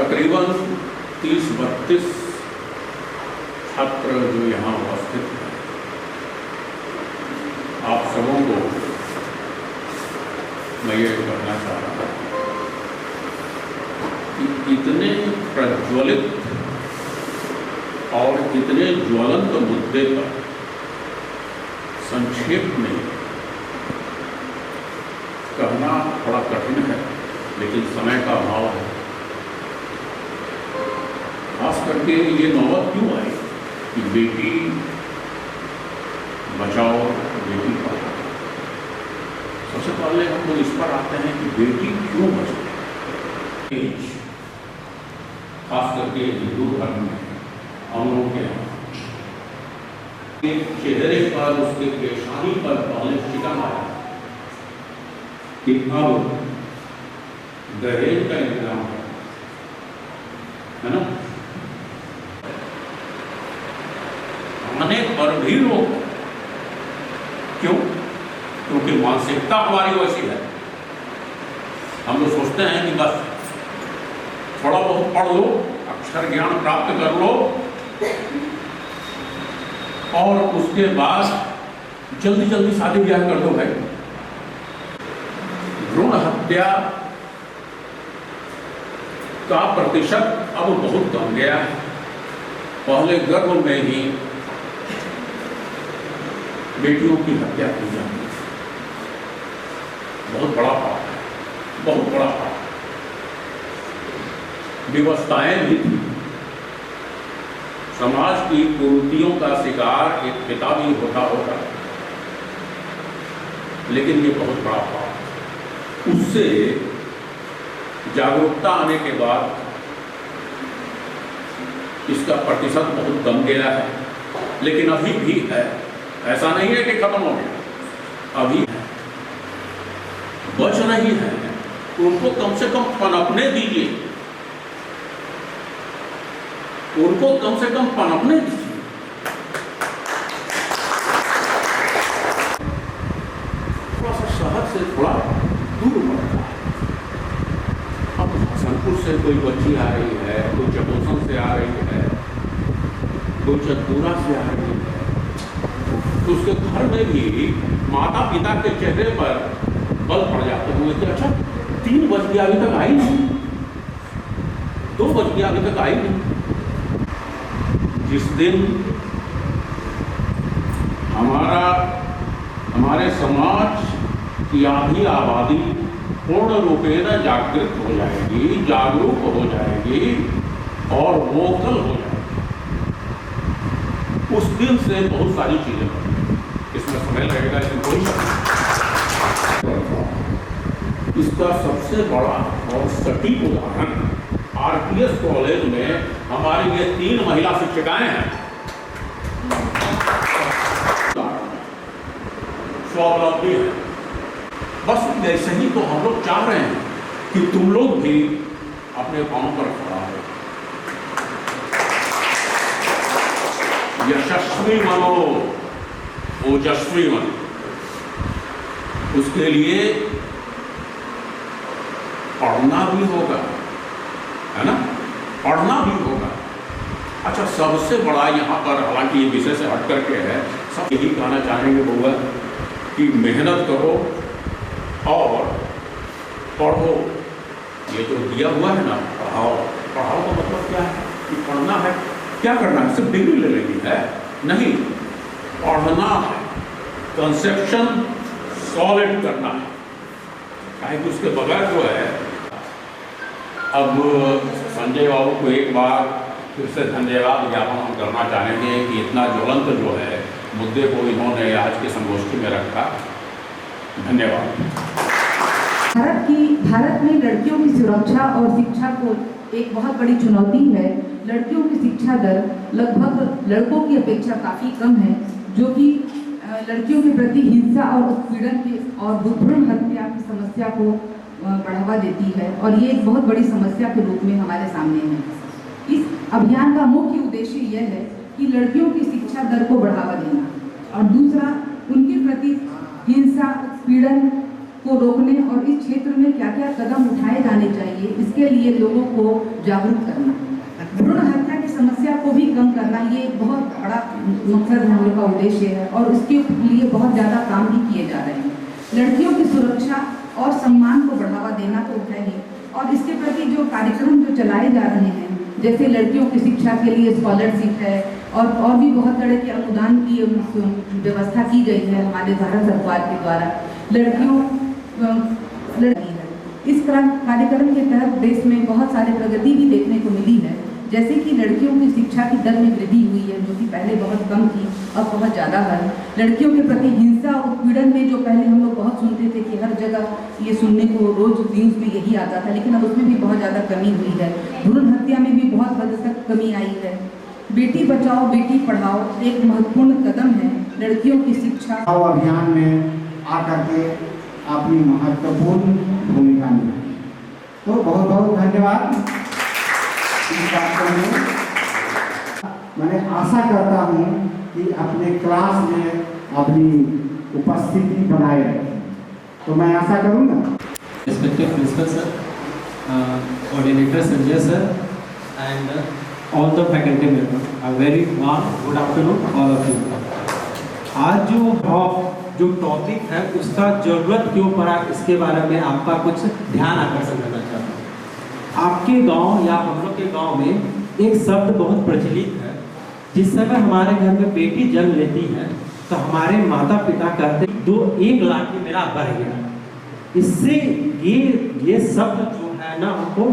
तकरीबन 30-32 छात्र जो यहाँ उपस्थित हैं, आप सबों को मैं ये कहना चाह रहा हूँ कि इतने प्रज्वलित और इतने ज्वलंत मुद्दे पर संक्षेप में कहना थोड़ा कठिन है, लेकिन समय का अभाव है। खास करके ये नौबत क्यों आई कि बेटी बचाओ बेटी पढ़ाओ। सबसे पहले हम लोग इस पर आते हैं कि बेटी क्यों बचाओ। खास करके हिंदू धर्म में हम लोगों के यहाँ चेहरे पर, उसके पेशानी पर पहले शिकन आया कि अब दहेज का इंतजाम है ना, आने पर भी लोग क्यों? क्योंकि मानसिकता हमारी वैसी है। हम लोग सोचते हैं कि बस थोड़ा बहुत पढ़ लो, अक्षर ज्ञान प्राप्त कर लो और उसके बाद जल्दी जल्दी शादी ब्याह कर दो भाई। भ्रूण हत्या का प्रतिशत अब बहुत कम गया है। पहले गर्भ में ही बेटियों की हत्या की जाती है। बहुत बड़ा पाप है, बहुत बड़ा पाप। व्यवस्थाएं भी थी। समाज की कुरीतियों का शिकार एक पिता भी होता होगा, लेकिन ये बहुत बड़ा पाप। उससे जागरूकता आने के बाद इसका प्रतिशत बहुत कम गया है, लेकिन अभी भी है। ऐसा नहीं है कि खत्म हो गया, अभी है, बच नहीं है। उनको कम से कम पनपने दीजिए, उनको कम से कम पनपने दीजिए। थोड़ा सा शहर से थोड़ा दूर पड़ता है। अब हसनपुर से कोई बच्ची आ रही है, कोई जबोसन से आ रही है, कोई चतपुरा से आ रही है, तो उसके घर में भी माता पिता के चेहरे पर बल पड़ जाते हुए कि अच्छा 3 बज गया अभी तक आई नहीं, 2 बज गया अभी तक आई नहीं। जिस दिन हमारे समाज की आधी आबादी पूर्ण रूपेण जागृत हो जाएगी, जागरूक हो जाएगी और वोकल हो जाएगी, उस दिन से बहुत सारी चीजें बनेंगी। इसमें समय लगेगा, लेकिन कोई इसका सबसे बड़ा और सटीक उदाहरण आरपीएस कॉलेज में हमारी ये 3 महिला शिक्षिकाएं हैं। स्वावलंबी है। बस ऐसे ही तो हम लोग चाह रहे हैं कि तुम लोग भी अपने पांव पर खड़ा हो। यशस्वी बनो, ओजस्वी बनो। उसके लिए पढ़ना भी होगा, है ना, पढ़ना भी होगा। अच्छा, सबसे बड़ा यहाँ पर, हालांकि ये विषय से हट करके है, सब यही कहना चाहेंगे बउआ कि मेहनत करो और पढ़ो। ये जो दिया हुआ है ना, पढ़ाओ। पढ़ाओ का मतलब क्या है कि पढ़ना है। क्या करना है? सिर्फ डिग्री ले लेनी है? नहीं, पढ़ना है, कंसेप्शन सॉलिड करना है। कि उसके बगैर जो है, अब संजय बाबू को एक बार फिर से धन्यवाद ज्ञापन हम करना चाहेंगे कि इतना ज्वलंत जो है मुद्दे को इन्होंने आज की संगोष्ठी में रखा। धन्यवाद। भारत में लड़कियों की सुरक्षा और शिक्षा को एक बहुत बड़ी चुनौती है। लड़कियों की शिक्षा दर लगभग लड़कों की अपेक्षा काफ़ी कम है, जो कि लड़कियों के प्रति हिंसा और उत्पीड़न की और भ्रूण हत्या की समस्या को बढ़ावा देती है, और ये एक बहुत बड़ी समस्या के रूप में हमारे सामने है। इस अभियान का मुख्य उद्देश्य यह है कि लड़कियों की शिक्षा दर को बढ़ावा देना और दूसरा उनके प्रति हिंसा, उत्पीड़न को रोकने और इस क्षेत्र में क्या क्या कदम उठाए जाने चाहिए, इसके लिए लोगों को जागरूक करना। भ्रूण हत्या की समस्या को भी कम करना, ये बहुत बड़ा मकसद हम लोग का उद्देश्य है और इसके लिए बहुत ज़्यादा काम भी किए जा रहे हैं। लड़कियों की सुरक्षा और सम्मान को बढ़ावा देना तो है ही, और इसके प्रति जो कार्यक्रम जो चलाए जा रहे हैं, जैसे लड़कियों की शिक्षा के लिए स्कॉलरशिप है और भी बहुत तरह के अनुदान की व्यवस्था की गई है हमारे भारत सरकार के द्वारा। इस कार्यक्रम के तहत देश में बहुत सारे प्रगति भी देखने को मिली है, जैसे कि लड़कियों की शिक्षा की दर में वृद्धि हुई है, जो कि पहले बहुत कम थी, अब बहुत ज़्यादा है। लड़कियों के प्रति हिंसा और उत्पीड़न में जो पहले हम लोग बहुत सुनते थे कि हर जगह ये सुनने को रोज न्यूज़ में यही आता था, लेकिन अब उसमें भी बहुत ज़्यादा कमी हुई है। भ्रूण हत्या में भी बहुत हद तक कमी आई है। बेटी बचाओ बेटी पढ़ाओ एक महत्वपूर्ण कदम है लड़कियों की शिक्षा अभियान में आकर के अपनी महत्वपूर्ण भूमिका निभाई। तो बहुत बहुत धन्यवाद। इस कार्यक्रम में मैं आशा करता हूँ कि अपने क्लास में अपनी उपस्थिति बनाए रखें, तो मैं आशा करूँगा। Respected principal sir, coordinator Sanjay sir, and all the faculty members, a very warm good afternoon all of you. आज जो टॉपिक है उसका जरूरत क्यों पड़ा, इसके बारे में आपका कुछ ध्यान आकर्षण करना चाहता हूँ। आपके गांव या हम लोग के गांव में एक शब्द बहुत प्रचलित है, जिस समय हमारे घर में बेटी जन्म लेती है तो हमारे माता पिता कहते हैं 1 लाठी मेरा बढ़ गया। इससे ये शब्द जो है ना, हमको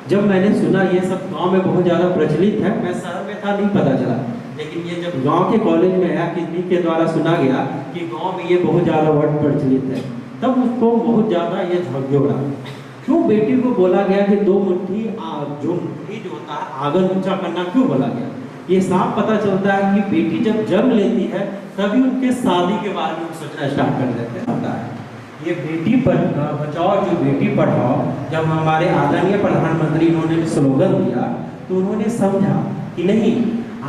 जब मैंने सुना ये सब गांव में बहुत ज़्यादा प्रचलित है, मैं शहर में था नहीं पता चला, लेकिन ये जब गांव के कॉलेज में आया, किसी के द्वारा सुना गया कि गांव में ये बहुत ज़्यादा वर्ड प्रचलित है, तब उसको बहुत ज़्यादा ये झकझोड़ा। क्यों बेटी को बोला गया कि 2 मुट्ठी जो होता है आंगन ऊंचा करना क्यों बोला गया? ये साफ पता चलता है कि बेटी जब जन्म लेती है तभी उनके शादी के बारे में सोचना स्टार्ट कर देते हैं। ये बेटी बचाओ जो बेटी पढ़ाओ, जब हमारे आदरणीय प्रधानमंत्री इन्होंने स्लोगन दिया तो उन्होंने समझा कि नहीं,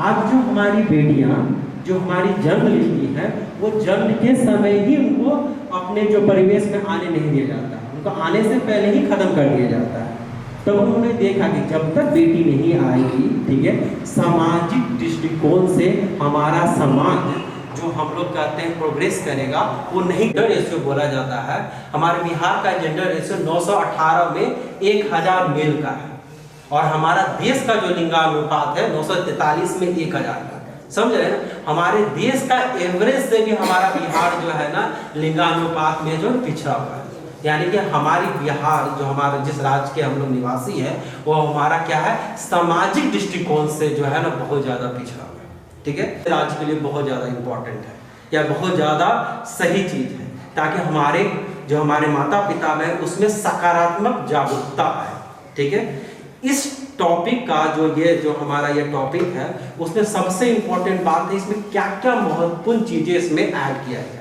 आज जो हमारी बेटियां जो हमारी जन्म लेती हैं वो जन्म के समय ही उनको अपने जो परिवेश में आने नहीं दिया जाता, उनको आने से पहले ही खत्म कर दिया जाता है। तब उन्होंने देखा कि जब तक बेटी नहीं आएगी, ठीक है, सामाजिक दृष्टिकोण से हमारा समाज जो हम लोग कहते हैं प्रोग्रेस करेगा वो नहीं। जेंडर रेशियो बोला जाता है, हमारे बिहार का जेंडर रेशियो 918 में 1000 मेल का है, और हमारा देश का जो लिंगानुपात है 943 में 1000 का। समझ रहे हैं? हमारे देश का एवरेज से भी हमारा बिहार जो है ना लिंगानुपात में जो पिछड़ा हुआ है, यानी कि हमारी बिहार जो हमारा जिस राज्य के हम लोग निवासी है वो हमारा क्या है, सामाजिक दृष्टिकोण से जो है ना बहुत ज़्यादा पिछड़ा हुआ है। ठीक है, राज्य के लिए बहुत ज़्यादा इम्पोर्टेंट है या बहुत ज़्यादा सही चीज़ है, ताकि हमारे जो हमारे माता पिता में उसमें सकारात्मक जागरूकता आए। ठीक है, इस टॉपिक का जो हमारा ये टॉपिक है उसमें सबसे इम्पोर्टेंट बात है इसमें क्या क्या महत्वपूर्ण चीज़ें इसमें ऐड किया गया।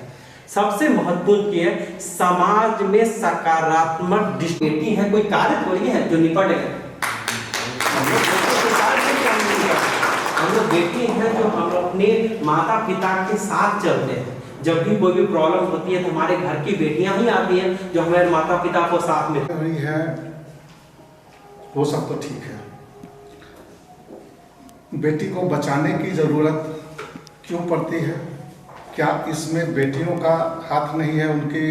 सबसे महत्वपूर्ण की है समाज में सकारात्मक दृष्टि है, कोई कार्य थोड़ी है जो निपट है। हम लोग बेटी हैं जो हम अपने माता पिता के साथ चलते हैं। जब भी कोई भी प्रॉब्लम होती है तो हमारे घर की बेटियां ही आती हैं जो हमारे माता पिता को साथ में रही है। वो सब तो ठीक है, बेटी को बचाने की जरूरत क्यों पड़ती है? क्या इसमें बेटियों का हाथ नहीं है? उनकी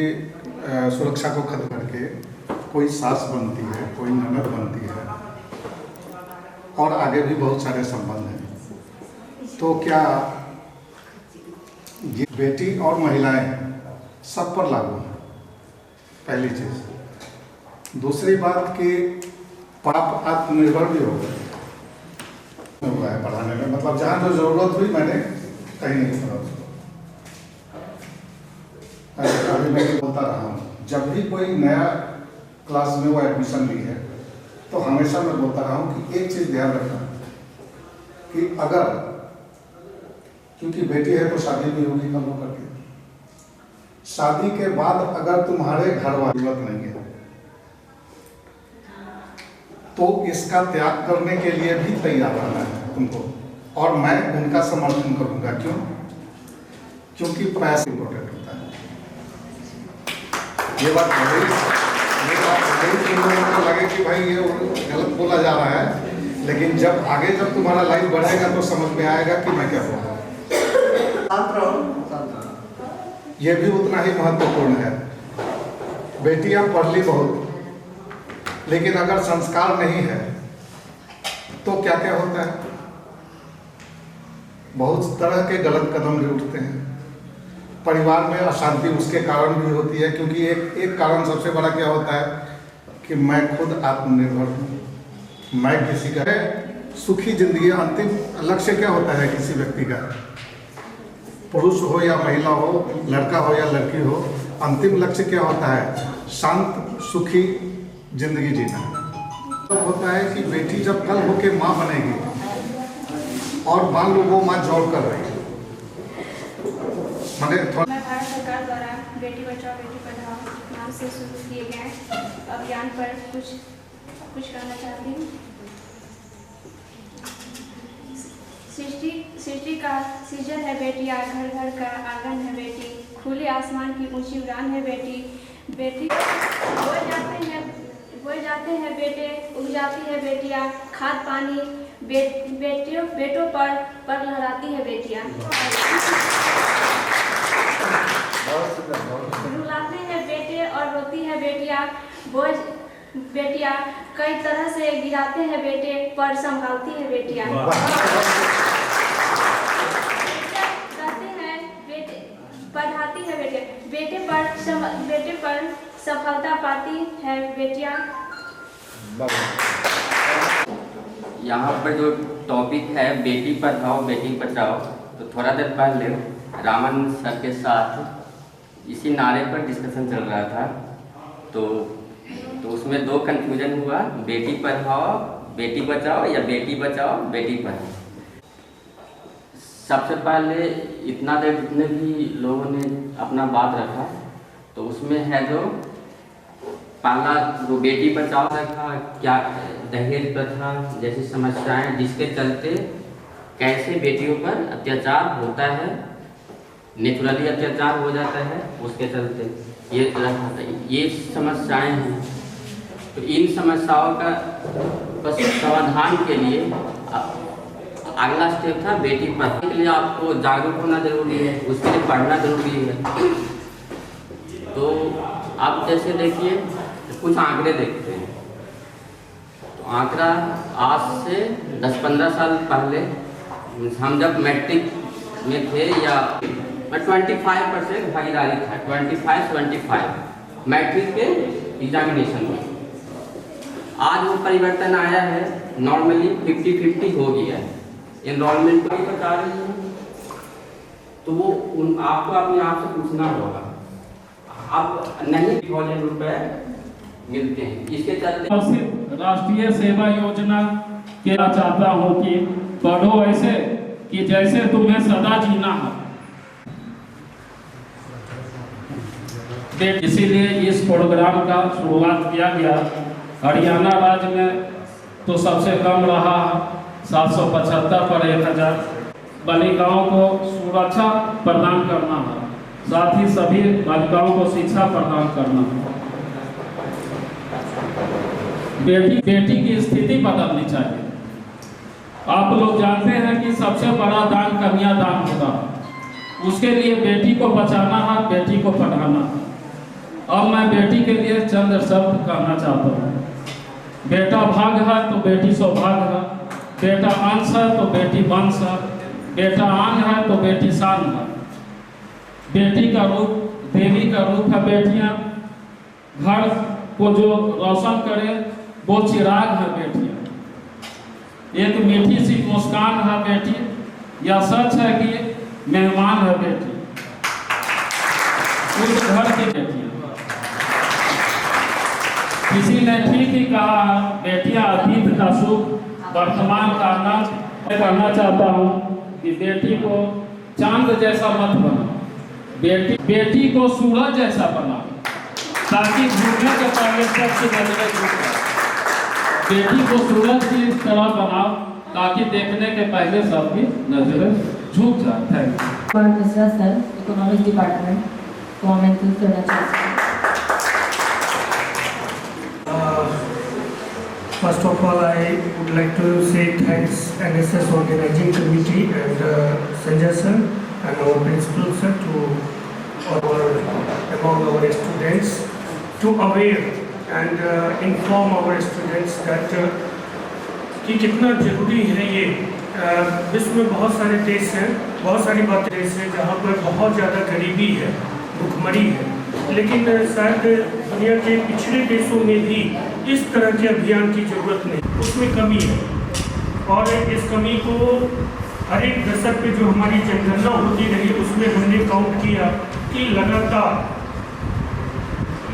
सुरक्षा को खत्म करके कोई सास बनती है, कोई ननद बनती है, और आगे भी बहुत सारे संबंध हैं। तो क्या ये बेटी और महिलाएं सब पर लागू है? पहली चीज। दूसरी बात कि पाप आत्मनिर्भर भी हो गए हुआ है पढ़ाने में, मतलब जहाँ जो जरूरत हुई मैंने कहीं नहीं पढ़ा उसको। अभी मैं बोलता रहा हूँ, जब भी कोई नया क्लास में वो एडमिशन ली है तो हमेशा मैं बोलता रहा हूँ कि एक चीज़ ध्यान रखना कि अगर, क्योंकि बेटी है तो शादी भी होगी कल होकर के, शादी के बाद अगर तुम्हारे घर वाली जरूरत नहीं है तो इसका त्याग करने के लिए भी तैयार रहना है तुमको, और मैं उनका समर्थन करूंगा। क्यों? क्योंकि पैसा इंपॉर्टेंट होता है। ये बात नहीं, कि लोगों को लगे कि भाई ये गलत बोला जा रहा है, लेकिन जब आगे जब तुम्हारा लाइफ बढ़ेगा तो समझ में आएगा कि मैं क्या बोल रहा हूँ। ये भी उतना ही महत्वपूर्ण है। बेटियां पढ़ ली बहुत, लेकिन अगर संस्कार नहीं है तो क्या क्या होता है, बहुत तरह के गलत कदम भी उठते हैं। परिवार में अशांति उसके कारण भी होती है, क्योंकि एक कारण सबसे बड़ा क्या होता है कि मैं खुद आत्मनिर्भर हूँ, मैं किसी का सुखी जिंदगी। अंतिम लक्ष्य क्या होता है किसी व्यक्ति का, पुरुष हो या महिला हो, लड़का हो या लड़की हो, अंतिम लक्ष्य क्या होता है, शांत सुखी जिंदगी जीना। तो होता है कि बेटी जब कल होके माँ बनेगी और मान लो वो माँ जॉब कर रही है, मैं भारत सरकार द्वारा बेटी बचाओ बेटी पढ़ाओ नाम से शुरू किए गए अभियान पर कुछ कहना चाहती हूँ। सृष्टि का सृजन है बेटियाँ, घर घर का आंगन है बेटी, खुले आसमान की ऊंची उड़ान है बेटी। बेटी बोए जाते हैं बेटे, उग जाती है बेटियाँ, खाद पानी बेटों पर लहराती है बेटियाँ। रुलाते हैं बेटे और रोती है बेटियाँ, बोझ बेटियाँ कई तरह से गिराते हैं बेटे पर संभालती है बेटियाँ। कहते हैं बेटे पढ़ाती है बेटे पर सफलता पाती है बेटियाँ। यहाँ पर जो टॉपिक है बेटी पढ़ाओ बेटी बचाओ, तो थोड़ा देर पहले रामन सर के साथ इसी नारे पर डिस्कशन चल रहा था। तो उसमें दो कंफ्यूजन हुआ, बेटी पढ़ाओ बेटी बचाओ या बेटी बचाओ बेटी पढ़ाओ। सबसे पहले इतना देर जितने भी लोगों ने अपना बात रखा, तो उसमें है जो पहला जो बेटी बचाओ रखा, क्या दहेज प्रथा जैसी समस्याएं जिसके चलते कैसे बेटियों पर अत्याचार होता है, नेचुरली अत्याचार हो जाता है, उसके चलते ये समस्याएं हैं। तो इन समस्याओं का समाधान के लिए अगला स्टेप था बेटी पढ़ाने के लिए आपको जागरूक होना जरूरी है, उसके लिए पढ़ना जरूरी है। तो आप जैसे देखिए कुछ आंकड़े देखते हैं, तो आंकड़ा आज से 10-15 साल पहले हम जब मैट्रिक में थे या 25% भागीदारी था, 25 मैट्रिक के एग्जामिनेशन में। आज वो परिवर्तन आया है, नॉर्मली 50-50 हो गया है। एनरोलमेंट को भी बता रही है, तो वो आपको अपने आप से पूछना होगा, आप नहीं 1000 रुपये मिलते हैं, इसके चलते राष्ट्रीय सेवा योजना के चाहता हूँ कि पढ़ो ऐसे कि जैसे तुम्हें सदा जीना है। इसीलिए इस प्रोग्राम का शुरुआत किया गया। हरियाणा राज्य में तो सबसे कम रहा 775 पर 1000 बालिकाओं को सुरक्षा प्रदान करना है, साथ ही सभी बालिकाओं को शिक्षा प्रदान करना है। बेटी की स्थिति बदलनी चाहिए। आप लोग जानते हैं कि सबसे बड़ा दान कन्यादान होगा, उसके लिए बेटी को बचाना है, बेटी को पढ़ाना है। अब मैं बेटी के लिए चंद शब्द कहना चाहता हूँ। बेटा भाग है तो बेटी सौभाग्य है, बेटा अंश है तो बेटी वंश है, बेटा आन है तो बेटी शान है। बेटी का रूप देवी का रूप है बेटियाँ, घर को जो रोशन करे वो चिराग है बेटियाँ। एक मीठी सी मुस्कान है बेटी, यह सच है कि मेहमान है बेटी, उस घर की बेटियाँ। किसी ने ठीक ही कहा, बेटियां अतीत का सुख वर्तमान का आनंद। मैं कहना चाहता हूँ कि बेटी को चांद जैसा मत बनाओ, बेटी को सूरज जैसा बनाओ, ताकि झूठने के पहले सबसे नजरें झुक जाए। बेटी को सूरज की तरह बनाओ ताकि देखने के पहले सबकी नजरें झुक जाए। Thank you. Mishra sir, economics department को हम इंक्लूड करना चाहते हैं। First of all, I would like to say thanks NSS organizing committee and Sanjay sir and our principal sir among our students to aware and inform our students that कि कितना ज़रूरी है ये। विश्व में बहुत सारे देश हैं, बहुत सारी बातें देश हैं जहाँ पर बहुत ज़्यादा गरीबी है, भुखमरी है, लेकिन शायद दुनिया के पिछड़े देशों में भी इस तरह के अभियान की ज़रूरत नहीं, उसमें कमी है। और इस कमी को हर एक दशक पे जो हमारी जनगणना होती रही उसमें हमने काउंट किया कि लगातार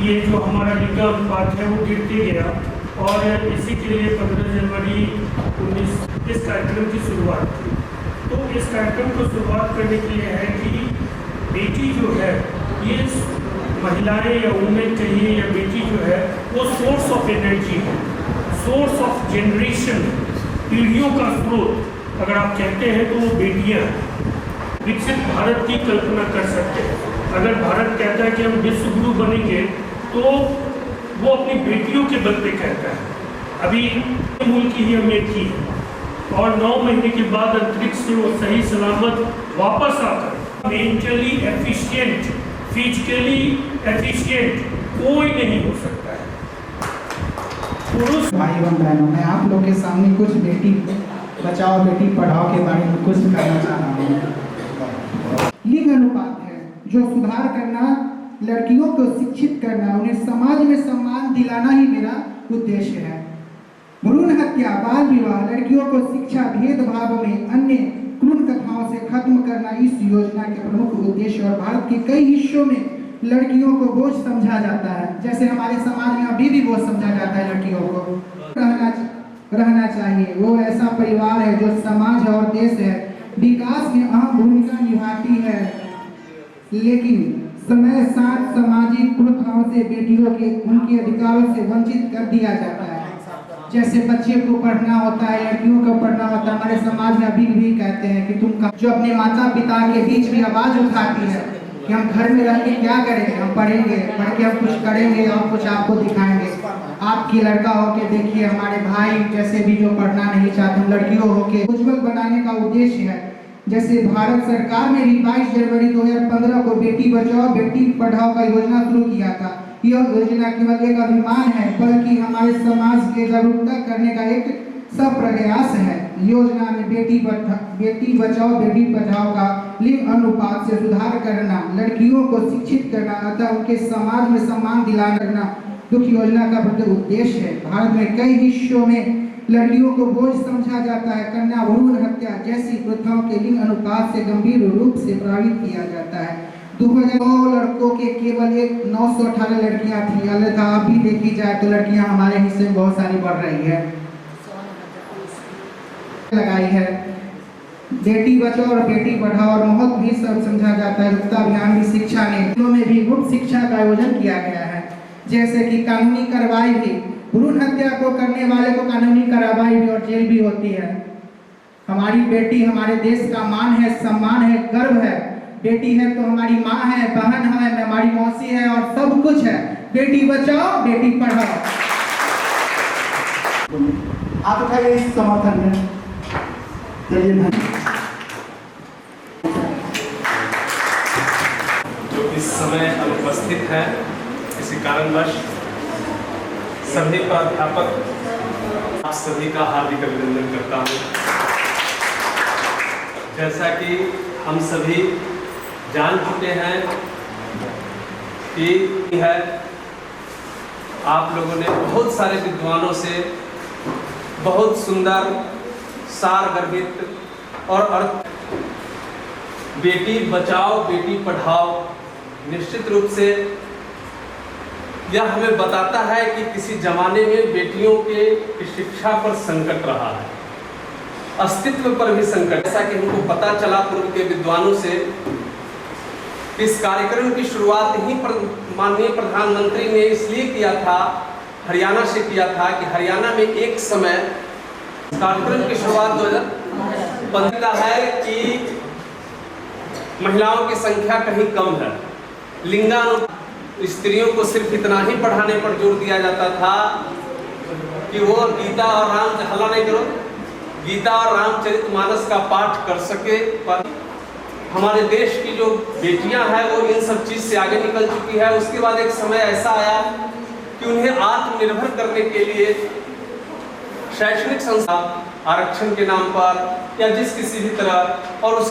ये जो हमारा लिंगानुपात है वो गिरते गया, और इसी के लिए 15 जनवरी 19 इस कार्यक्रम की शुरुआत थी। तो इस कार्यक्रम को शुरुआत करने के लिए है कि बेटी जो है, ये महिलाएं या वुमेन कहिए या बेटी जो है वो सोर्स ऑफ एनर्जी है, सोर्स ऑफ जनरेशन, पीढ़ियों का स्रोत अगर आप कहते हैं तो वो बेटियां हैं। विकसित भारत की कल्पना कर सकते हैं। अगर भारत कहता है कि हम विश्व गुरु बनेंगे तो वो अपनी बेटियों के बल पे कहता है। अभी मुल्क की ही अमेठी है और 9 महीने के बाद अंतरिक्ष से वो सही सलामत वापस आकर मेंटली एफिशिएंट, फिजिकली एफिशिएंट कोई नहीं हो सकता है। पुरुष भाई एवं बहनों, मैं आप लोग के सामने कुछ बेटी बचाओ बेटी पढ़ाओ के बारे में कुछ कहना चाह रहा हूँ। लिंग अनुपात है जो सुधार करना, लड़कियों को शिक्षित करना, उन्हें समाज में सम्मान दिलाना ही मेरा उद्देश्य है। भ्रूण हत्या, बाल विवाह, लड़कियों को शिक्षा, भेदभाव में अन्य क्रूर कथाओं से खत्म करना इस योजना के प्रमुख उद्देश्य। और भारत के कई हिस्सों में लड़कियों को बोझ समझा जाता है, जैसे हमारे समाज में अभी भी बोझ समझा जाता है। लड़कियों को रहना चाहिए। वो ऐसा परिवार है जो समाज और देश है विकास में अहम भूमिका निभाती है, लेकिन समय साथ सामाजिक प्रथाओं से बेटियों के उनके अधिकारों से वंचित कर दिया जाता है। जैसे बच्चे को पढ़ना होता है, लड़कियों को पढ़ना होता है, हमारे समाज में अभी भी कहते हैं कि तुम जो अपने माता पिता के बीच में आवाज उठाती है कि हम घर में रह के क्या करेंगे, हम पढ़ेंगे, पढ़ के हम कुछ करेंगे और कुछ आपको दिखाएंगे। आपकी लड़का होके देखिए, हमारे भाई जैसे भी जो पढ़ना नहीं चाहते, हम लड़कियों होके उज्जवल बनाने का उद्देश्य है। जैसे भारत सरकार ने भी 22 जनवरी 2015 को बेटी बचाओ बेटी पढ़ाओ का योजना शुरू किया था। यह योजना केवल एक अभिमान है, बल्कि हमारे समाज के जागरूकता करने का एक सब प्रयास है। योजना में बेटी बचाओ बेटी पढ़ाओ का लिंग अनुपात से सुधार करना, लड़कियों को शिक्षित करना अतः उनके समाज में सम्मान दिलाना दुख योजना का मुख्य उद्देश्य है। भारत में कई हिस्सों में लड़कियों को बोझ समझा जाता है। कन्या भ्रूण हत्या जैसी प्रथाओं के लिंग अनुपात से गंभीर रूप से प्रभावित किया जाता है। 2009 लड़कों के केवल 918 लड़कियां थी। अलग भी देखी जाए तो लड़कियां हमारे हिस्से में बहुत सारी बढ़ रही है। लगाई है बेटी बचाओ और बेटी पढ़ाओ और बहुत भी सब समझा जाता है। गुप्ता अभियान की शिक्षा ने में भी गुप्त शिक्षा का आयोजन किया गया है, जैसे कि कानूनी कार्रवाई भी, भ्रूण हत्या को करने वाले को कानूनी कार्रवाई भी और जेल भी होती है। हमारी बेटी हमारे देश का मान है, सम्मान है, गर्व है। बेटी है तो हमारी माँ है, बहन है, हमारी मौसी है और सब कुछ है। बेटी बचाओ बेटी पढ़ाओ। आप उठाइए इस समर्थन में। चलिए धन्यवाद। जो इस समय अनुपस्थित है किसी कारणवश, सभी प्राध्यापक आप सभी का हार्दिक अभिनंदन करता हूँ। जैसा कि हम सभी जान चुके हैं कि है आप लोगों ने बहुत सारे विद्वानों से बहुत सुंदर सार गर्भित और अर्थ बेटी बचाओ बेटी पढ़ाओ निश्चित रूप से यह हमें बताता है कि किसी जमाने में बेटियों के शिक्षा पर संकट रहा है, अस्तित्व पर भी संकट। जैसा कि हमको पता चला पूर्व के विद्वानों से, इस कार्यक्रम की शुरुआत ही माननीय प्रधानमंत्री ने इसलिए किया था, हरियाणा से किया था कि हरियाणा में एक समय कार्यक्रम की शुरुआत 2015 है कि महिलाओं की संख्या कहीं कम है। लिंगानुपात स्त्रियों को सिर्फ इतना ही पढ़ाने पर जोर दिया जाता था कि वो गीता और राम, हल्ला नहीं करो, गीता और रामचरितमानस का पाठ कर सके। पर हमारे देश की जो बेटियां हैं वो इन सब चीज से आगे निकल चुकी है। उसके बाद एक समय ऐसा आया कि उन्हें आत्मनिर्भर करने के लिए शैक्षणिक संस्था आरक्षण के नाम पर या जिस किसी भी तरह, और उस